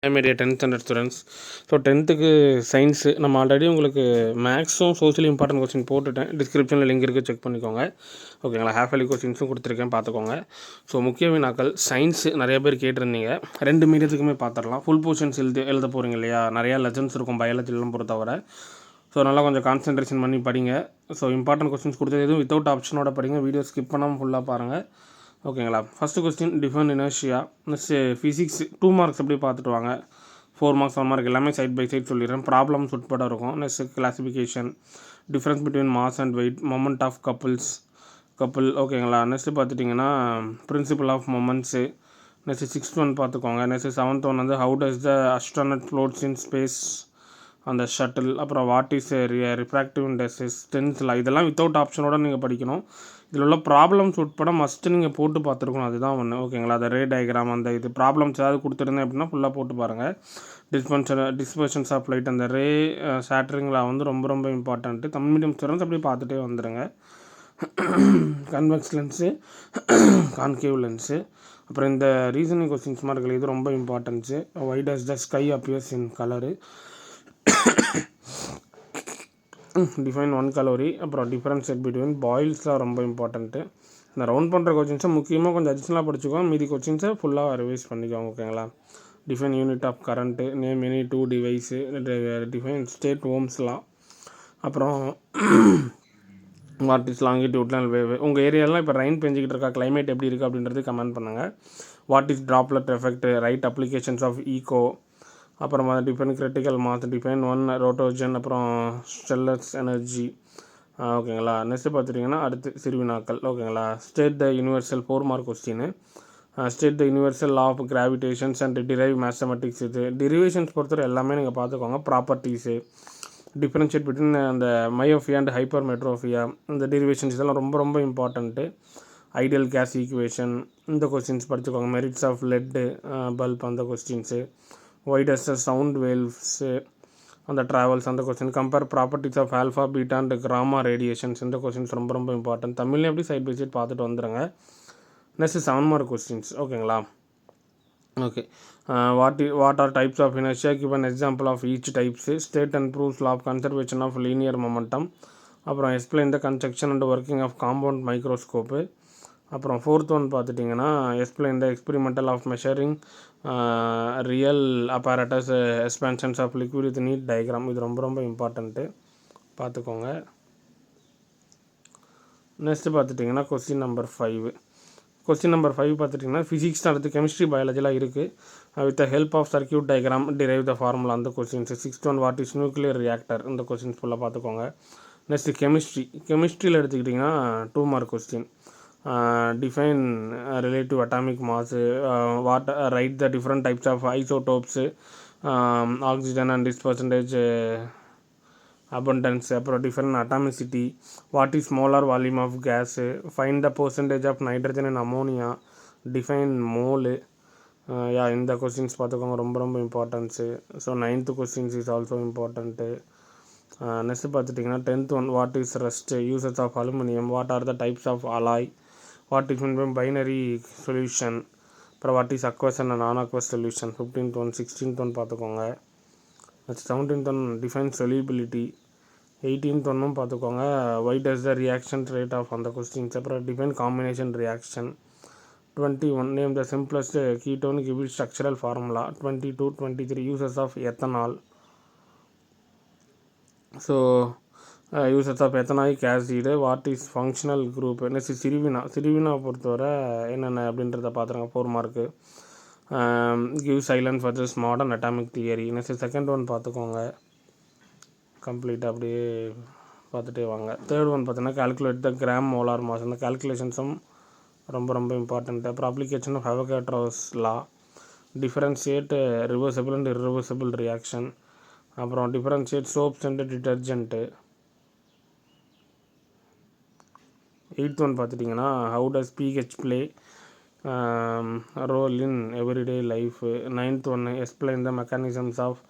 Media 10th standard students. So 10த்துக்கு science நம்ம already உங்களுக்கு மேக்ஸும் சோஷியல் இம்பார்ட்டன்ட் கொஸ்டின் போட்டுட்டேன். டிஸ்கிரிப்ஷனில் லிங்க் இருக்குது, செக் பண்ணிக்கோங்க. ஓகேங்களா? ஹாஃப் இயர்லி கொஸ்டின்ஸும் கொடுத்துருக்கேன், பார்த்துக்கோங்க. ஸோ முக்கிய வினாக்கள் சயின்ஸு நிறைய பேர் கேட்டிருந்தீங்க. 2 மீடியத்துக்குமே பார்த்துடலாம். ஃபுல் போர்ஷன்ஸ் எழுத போகிறீங்க இல்லையா? நிறையா லெசன்ஸ் இருக்கும் பயாலஜிலாம் பொறுத்தவரை. ஸோ நல்லா கொஞ்சம் கான்சன்ட்ரேஷன் பண்ணி படிங்க. ஸோ இம்பார்ட்டன்ட் கொஸ்டின்ஸ் கொடுத்தது எதுவும் வித்தவுட் ஆப்ஷனோட படிங்க. வீடியோ ஸ்கிப் பண்ணாமல் ஃபுல்லாக பாருங்கள். ஓகேங்களா? First question define inertia. Next physics 2 marks அப்படியே பார்த்துட்டு வாங்க. 4 மார்க்ஸ் 1 மார்க் எல்லாமே சைட் பை சைட் சொல்லிடுறேன். ப்ராப்ளம்ஸ் உட்பட இருக்கும். Next classification, difference between mass and weight, moment of couple. ஓகேங்களா? நெக்ஸ்ட்டு பார்த்துட்டிங்கன்னா principle of moments. Next 6th one பார்த்துக்கோங்க. நெக்ஸ்ட்டு 7th ஒன் வந்து how does the astronaut floats in space அந்த shuttle. அப்புறம் what is refractive indexes, 10th இதெல்லாம் without ஆப்ஷனோட நீங்கள் படிக்கணும். இதில் உள்ள ப்ராப்ளம்ஸ் உட்பட மஸ்ட்டு நீங்கள் போட்டு பார்த்துருக்கணும். அதுதான் ஒன்று. ஓகேங்களா? அந்த ரே டயக்ராம் அந்த இது ப்ராப்ளம்ஸ் ஏதாவது கொடுத்துருந்தேன் அப்படின்னா ஃபுல்லாக போட்டு பாருங்கள். டிஸ்பர்ஷன்ஸ் ஆஃப் லைட் அந்த ரே ஷேட்டரிங்கில் வந்து ரொம்ப ரொம்ப இம்பார்ட்டண்ட்டு. தமிழ் மீடியம் ஸ்டூடெண்ட்ஸ் அப்படியே பார்த்துட்டே வந்துடுங்க. Convex lens, concave lens. அப்புறம் இந்த ரீசனிங் கொஸ்டின்ஸ் மார்க்கில் இது ரொம்ப importance. Why does the sky appears in colour, define 1 calorie. அப்புறம் டிஃபரன்ஷியேட் பிட்வீன் பாயில்ஸ்லாம் ரொம்ப இம்பார்ட்டண்ட்டு. இந்த ரவுண்ட் பண்ணுற கொஸ்டின்ஸை முக்கியமாக கொஞ்சம் அடிஷ்னலாக படிச்சுக்கோங்க. மீதி கொஸ்டின்ஸை ஃபுல்லாக ரிவைஸ் பண்ணிக்கோங்க. ஓகேங்களா? Define unit of current, name any 2 device, define state ஓம்ஸ்லாம். அப்புறம் வாட் இஸ் லாங்கிடியூட்னல் வேவ். உங்கள் ஏரியாலாம் இப்போ ரெயின் பெஞ்சிக்கிட்டு இருக்கா, கிளைமேட் எப்படி இருக்குது அப்படின்றது கமெண்ட் பண்ணுங்கள். What is droplet effect, write applications of echo. அப்புறமா define critical mass, define 1 roentgen, அப்புறம் ஸ்டெல்லர்ஸ் எனர்ஜி. ஓகேங்களா? நெக்ஸ்ட்டு பார்த்துட்டிங்கன்னா அடுத்து சிறுவினாக்கள். ஓகேங்களா? State the universal 4 mark question. State the universal law of gravitations and derive mathematics. இது derivations பொறுத்தவரை எல்லாமே நீங்கள் பார்த்துக்கோங்க. ப்ராப்பர்ட்டிஸு, டிஃப்ரென்ஷியேட் பிட்வீன் அந்த மயோஃபியா அண்ட் ஹைப்பர் மெட்ரோஃபியா, இந்த டெரிவேஷன்ஸ் இதெல்லாம் ரொம்ப ரொம்ப இம்பார்ட்டண்ட்டு. ஐடியல் கேஸ் ஈக்குவேஷன் இந்த கொஸ்டின்ஸ் படிச்சுக்கோங்க. மெரிட்ஸ் ஆஃப் லெட்டு பல்ப் அந்த questions. Why does the sound waves அந்த ட்ராவல்ஸ் அந்த question. Compare properties of alpha beta and gamma radiations இந்த கொஸ்டின்ஸ் ரொம்ப ரொம்ப இம்பார்ட்டன்ட். தமிழ்லேயும் எப்படி சைட் பை சைட் பார்த்துட்டு வந்துடுங்க. Next 7 mark questions. ஓகேங்களா? Okay. What are types of inertia, give an example of each types. State and proves law of conservation of linear momentum. அப்புறம் explain the construction and working of compound microscope. அப்புறம் 4th one பார்த்துட்டிங்கன்னா explain the experimental of measuring real apparatus expansions of liquid with neat diagram. இது ரொம்ப ரொம்ப important, பார்த்துக்கோங்க. Next பார்த்துட்டிங்கன்னா question number 5. Question number 5 பார்த்துட்டிங்கன்னா physics அடுத்து கெமிஸ்ட்ரி பயாலஜிலாம் இருக்குது. With the help of circuit diagram derive the formula அந்த questions. 6th one what is nuclear reactor இந்த கொஸ்டின்ஸ் ஃபுல்லாக பார்த்துக்கோங்க. நெக்ஸ்ட்டு கெமிஸ்ட்ரியில் எடுத்துக்கிட்டிங்கன்னா 2 mark question. Define relative atomic mass, write the different types of isotopes, oxygen and its percentage abundance. அப்புறம் different atomicity, what is molar volume of gas, find the percentage of nitrogen and ammonia, define mole. இந்த questions பார்த்துக்கோங்க, ரொம்ப ரொம்ப importance. So 9th questions is also important. Next பார்த்துட்டிங்கன்னா 10th one what is rust, uses of aluminium, what are the types of alloy, what is mean binary solution. அப்புறம் what is aqueous and non aqueous solution. 15th one. 16th one பார்த்துக்கோங்க. Next 17th one define solubility. 18th ஒன்னும் பார்த்துக்கோங்க. Why does the reaction rate of அந்த questions. அப்புறம் define combination reaction. 21 name the simplest ketone give it structural formula. 22 23 uses of ethanol. So uses of ethanoic acid, what is functional group. Next சிறுவினா பொறுத்தவரை என்னென்ன அப்படின்றத பார்த்துருங்க. 4 mark. Give silence versus modern atomic theory. Next 2nd one பார்த்துக்கோங்க. கம்ப்ளீட்டாக அப்படியே பார்த்துட்டே வாங்க. 3rd ஒன் பார்த்தீங்கன்னா calculate the gram molar mass. இந்த கால்குலேஷன்ஸும் ரொம்ப ரொம்ப இம்பார்ட்டண்ட்டு. அப்புறம் application of Avogadro's law, differentiate reversible and irreversible reaction. அப்புறம் differentiate soaps and detergent. 8th one பார்த்துட்டிங்கன்னா how does pH play role in everyday life. 9th one explain the mechanisms of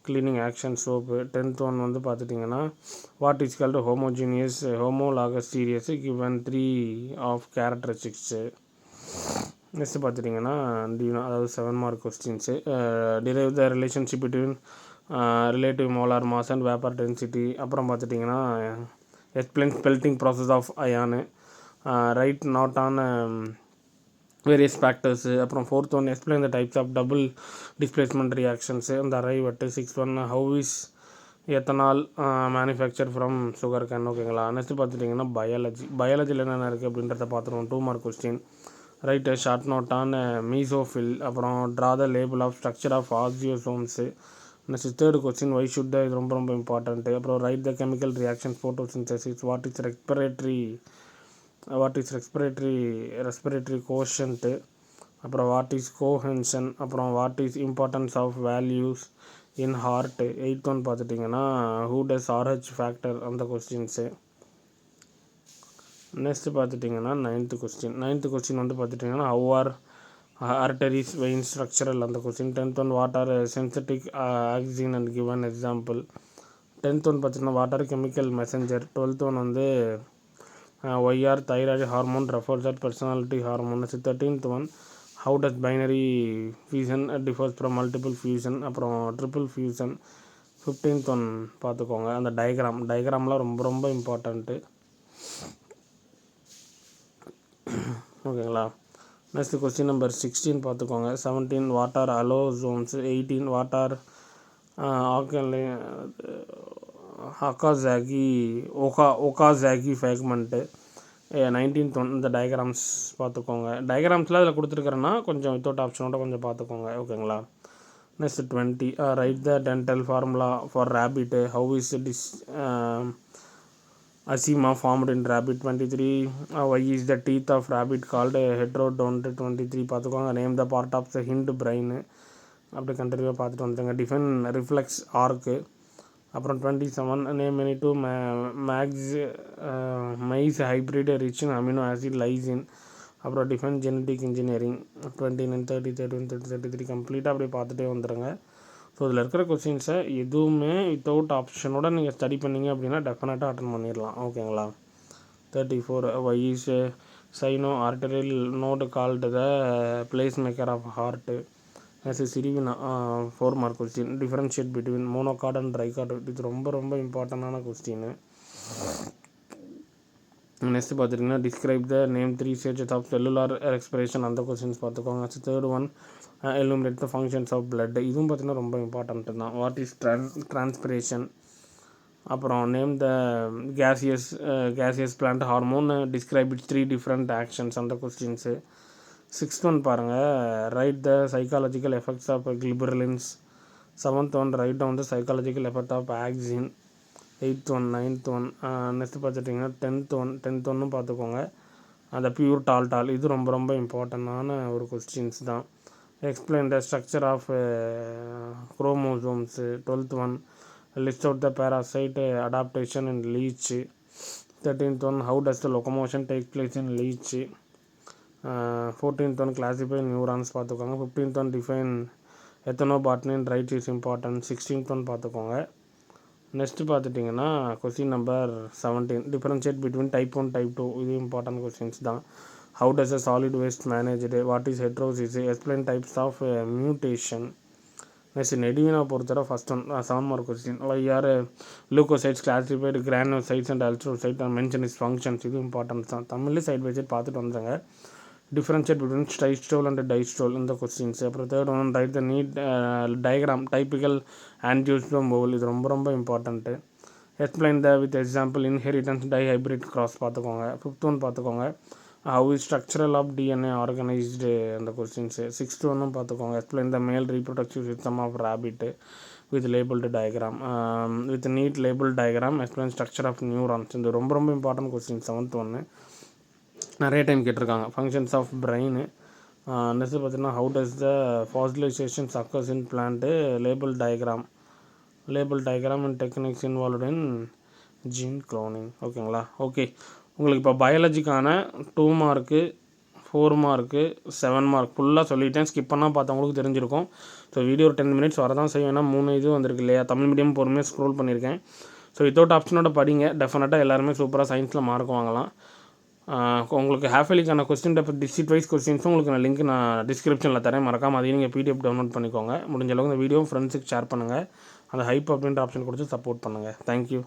cleaning action soap. 10th one வந்து பார்த்துட்டிங்கன்னா what is called homogeneous homologous series given 3 of characteristics. Next பார்த்துட்டிங்கன்னா டியூனா, அதாவது 7 mark questions. Derive the relationship between relative molar mass and vapour density. அப்புறம் பார்த்துட்டிங்கன்னா explain smelting process of iron. Write note on various factors. அப்புறம் 4th one explain the types of double displacement reactions. அந்த arrive at 6th one how is ethanol manufacture from sugarcane. ஓகேங்களா. Next பார்த்துட்டிங்கன்னா பயாலஜியில் என்னென்ன இருக்குது அப்படின்றத பார்த்துருவோம். 2 mark question. Write short note on mesophyll. அப்புறம் draw the label of structure of oxysomes. Next 3rd question why should the, இது ரொம்ப ரொம்ப இம்பார்ட்டன்ட்டு. அப்புறம் write the chemical reaction photosynthesis. What is respiratory quotient. அப்புறம் வாட் இஸ் கோஹென்ஷன். அப்புறம் what is importance of values in heart. 8th one பார்த்துட்டிங்கன்னா who does RH factor, அந்த questions. Next பார்த்துட்டிங்கன்னா 9th question வந்து பார்த்துட்டிங்கன்னா how are arteries vein structural, அந்த question. 10th one what are synthetic auxin and given example. 10th one பார்த்திங்கன்னா what are chemical messenger. 12th one வந்து why are thyroid hormone refers at personality hormone. 13th one how does binary fission differs from multiple fission. அப்புறம் triple fusion. 15th one பார்த்துக்கோங்க, அந்த டயக்ராம்லாம் ரொம்ப ரொம்ப important. ஓகேங்களா. Next question number 16 பார்த்துக்கோங்க. 17 what are allosomes. 18 what are Okazaki fragment. 19th one இந்த diagrams பார்த்துக்கோங்க. டயக்ராம்ஸில் அதில் கொடுத்துருக்குறேன்னா கொஞ்சம் வித்தவுட் ஆப்ஷனோட கொஞ்சம் பார்த்துக்கோங்க. ஓகேங்களா. Next 20 write the dental formula for rabbit. How is Asima formed in rabbit. 23 why is the teeth of rabbit called heterodont. 23 பார்த்துக்கோங்க. Name the part of the hind brain. அப்படி கண்டினியூவாக பார்த்துட்டு வந்துடுங்க. Define reflex arc. அப்புறம் 27 name any two maize hybrid rich in amino acid lysine. அப்புறம் define genetic engineering. 29 30 31 30 33 கம்ப்ளீட்டாக அப்படியே பார்த்துட்டே வந்துடுங்க. ஸோ இதில் இருக்கிற கொஸ்டின்ஸை எதுவுமே வித்தவுட் ஆப்ஷனோட நீங்கள் ஸ்டடி பண்ணிங்க அப்படின்னா டெஃபினட்டாக அட்டன் பண்ணிடலாம். ஓகேங்களா. 34 why is sinoatrial node called the place maker of heart. Next சிரிவினா 4 mark question. Differentiate between monocot and dicot. இது ரொம்ப ரொம்ப இம்பார்ட்டண்டான கொஸ்டின். நெக்ஸ்ட் பார்த்துட்டிங்கன்னா describe the name 3 stages of cellular respiration, அந்த கொஸ்டின்ஸ் பார்த்துக்கோங்க. 3rd one eliminate the functions of blood. இதுவும் பார்த்திங்கன்னா ரொம்ப இம்பார்ட்டன்ட்டு தான். What is transpiration. அப்புறம் name the gaseous plant hormone. Describe its 3 different actions, அந்த கொஸ்டின்ஸு. 6th ஒன் பாருங்கள். Write the physiological effects of gibberellins. 7th one write down the physiological effect of auxin. 8th one 9th one. Next பார்த்துட்டிங்கன்னா 10th ஒன்னும் பார்த்துக்கோங்க. அந்த pure டால் இது ரொம்ப ரொம்ப இம்பார்ட்டண்டான ஒரு கொஸ்டின்ஸ் தான். Explain the structure of chromosomes. 12th one list out the parasite adaptation in leech. 13th one how does the locomotion take place in leech. 14th one classify neurons பார்த்துக்கோங்க. 15th one define ethnobotany and write is important. 16th one பார்த்துக்கோங்க. Next பார்த்துட்டிங்கன்னா question number 17 differentiate between type 1 type 2. இது important questions தான். How does a solid waste managed. What is heterosis. Explain types of mutation. Next நெடுவினா பொறுத்தவரை first one 7 mark question. Why are leucocytes classified granulocytes and agranulocyte and mention is functions. இது importance தான். தமிழ்லேயே side by side பார்த்துட்டு வந்துடுங்க. Differentiate between systole and diastole, இந்த questions. அப்புறம் 3rd one write the neat diagram typical angiosperm ovule. இது ரொம்ப ரொம்ப important. Explain the with example inheritance dihybrid cross பார்த்துக்கோங்க. 5th ஒன் பார்த்துக்கோங்க. How is structural of DNA organised, அந்த questions. 6th ஒன்னும் பார்த்துக்கோங்க. Explain the male reproductive system of rabbit with labelled diagram. With neat label diagram. Explain structure of neurons. இது ரொம்ப ரொம்ப important question. 7th ஒன்று நிறைய time கேட்டிருக்காங்க. Functions of brain. நெக்ஸ்ட் பார்த்தீங்கன்னா how does the fossilisations occurs in plant. Label diagram and techniques involved in gene cloning. ஓகேங்களா. Okay, உங்களுக்கு இப்போ பயாலஜிக்கான 2 மார்க்கு 4 மார்க்கு 7 மார்க் ஃபுல்லாக சொல்லிட்டேன். ஸ்கிப் பண்ணால் பார்த்தவங்களுக்கு தெரிஞ்சிருக்கும். ஸோ வீடியோ ஒரு 10 மினிட்ஸ் வரதான் செய்யும். ஏன்னா 3 இது வந்திருக்கு இல்லையா. தமிழ் மீடியம் பொறுமையாக ஸ்க்ரோல் பண்ணியிருக்கேன். ஸோ வித்தவுட் ஆப்ஷனோட படிங்க. டெஃபினட்டாக எல்லாருமே சூப்பராக சயின்ஸில் மார்க் வாங்கலாம். உங்களுக்கு ஹாஃபேலிக்கான கொஸ்டின் பேப்பர் டிஸ்ட்ரிக்ட் வைஸ் கொஸ்டின்ஸும் உங்களுக்கு நான் லிங்க் நான் டிஸ்கிரிப்ஷனில் தரேன். மறக்காமல் அதையும் நீங்கள் பிடிஎஃப் டவுன்லோட் பண்ணிக்கோங்க. முடிஞ்ச அளவுக்கு இந்த வீடியோ ஃப்ரெண்ட்ஸுக்கு ஷேர் பண்ணுங்கள். அந்த ஹைப் அப்படின்ற ஆப்ஷன் கொடுத்து சப்போர்ட் பண்ணுங்கள். தேங்க்யூ.